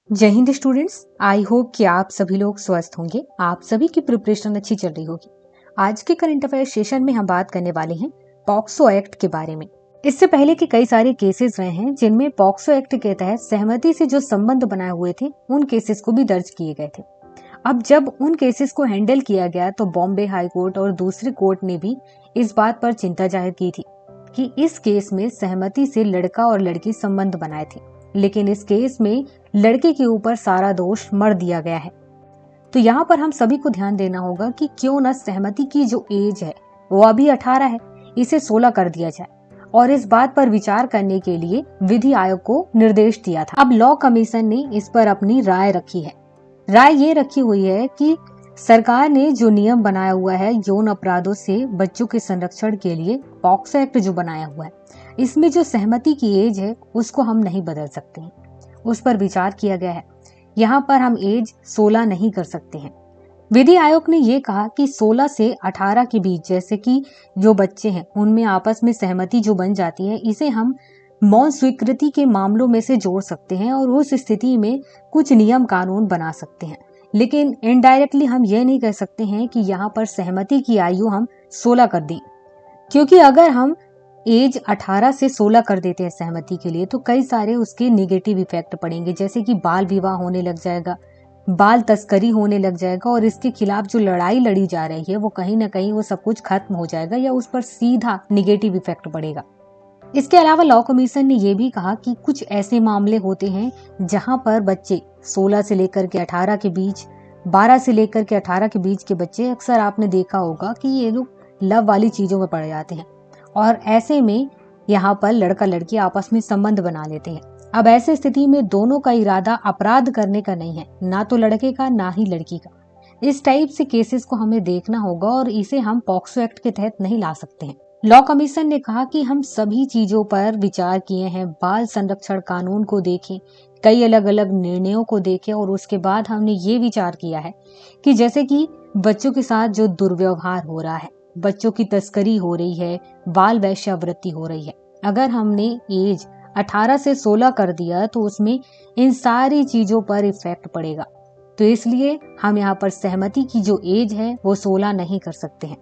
जय Hind students, I hope कि आप सभी लोग स्वस्थ होंगे। आप सभी की प्रिपरेशन अच्छी चल रही होगी। आज के करंट अफेयर सेशन में हम बात करने वाले हैं पॉक्सो एक्ट के बारे में। इससे पहले के कई सारे केसेस रहे हैं जिनमें पॉक्सो एक्ट के तहत सहमति से जो संबंध बनाए हुए थे उन केसेस को भी दर्ज किए गए थे। अब जब उन केसेस को हैंडल किया गया तो बॉम्बे हाई कोर्ट और दूसरी कोर्ट ने भी इस बात पर चिंता जाहिर की थी कि इस केस में सहमति से लड़का और लड़की संबंध बनाए थे, लेकिन इस केस में लड़के के ऊपर सारा दोष मढ़ दिया गया है। तो यहाँ पर हम सभी को ध्यान देना होगा कि क्यों न सहमति की जो एज है वो अभी 18 है, इसे 16 कर दिया जाए, और इस बात पर विचार करने के लिए विधि आयोग को निर्देश दिया था। अब लॉ कमीशन ने इस पर अपनी राय रखी है। राय ये रखी हुई है कि सरकार ने जो नियम बनाया हुआ है यौन अपराधों से बच्चों के संरक्षण के लिए, पॉक्सो एक्ट जो बनाया हुआ है, इसमें जो सहमति की एज है उसको हम नहीं बदल सकते हैं। उस पर विचार किया गया है। यहाँ पर हम एज 16 नहीं कर सकते हैं। विधि आयोग ने ये कहा कि 16 से 18 के बीच जैसे कि जो बच्चे हैं उनमें आपस में सहमति जो बन जाती है, इसे हम मौन स्वीकृति के मामलों में से जोड़ सकते हैं और उस स्थिति में कुछ नियम कानून बना सकते हैं। लेकिन इनडायरेक्टली हम ये नहीं कह सकते हैं कि यहाँ पर सहमति की आयु हम 16 कर दें, क्योंकि अगर हम एज 18 से 16 कर देते हैं सहमति के लिए तो कई सारे उसके नेगेटिव इफेक्ट पड़ेंगे, जैसे कि बाल विवाह होने लग जाएगा, बाल तस्करी होने लग जाएगा, और इसके खिलाफ जो लड़ाई लड़ी जा रही है वो कहीं ना कहीं वो सब कुछ खत्म हो जाएगा या उस पर सीधा नेगेटिव इफेक्ट पड़ेगा। इसके अलावा लॉ कमीशन ने यह भी कहा कि कुछ ऐसे मामले होते हैं जहां पर बच्चे 16 से लेकर के 18 के बीच, 12 से लेकर के 18 के बीच के बच्चे, अक्सर आपने देखा होगा कि ये लोग लव वाली चीजों में पड़ जाते हैं और ऐसे में यहाँ पर लड़का लड़की आपस में संबंध बना लेते हैं। अब ऐसे स्थिति में दोनों का इरादा अपराध करने का नहीं है, ना तो लड़के का ना ही लड़की का। इस टाइप से केसेस को हमें देखना होगा और इसे हम पॉक्सो एक्ट के तहत नहीं ला सकते हैं। लॉ कमीशन ने कहा कि हम सभी चीजों पर विचार किए हैं, बाल संरक्षण कानून को देखें, कई अलग अलग निर्णयों को देखें, और उसके बाद हमने ये विचार किया है कि जैसे कि बच्चों के साथ जो दुर्व्यवहार हो रहा है, बच्चों की तस्करी हो रही है, बाल वैश्यावृत्ति हो रही है, अगर हमने एज 18 से 16 कर दिया तो उसमें इन सारी चीजों पर इफेक्ट पड़ेगा। तो इसलिए हम यहाँ पर सहमति की जो एज है वो 16 नहीं कर सकते हैं।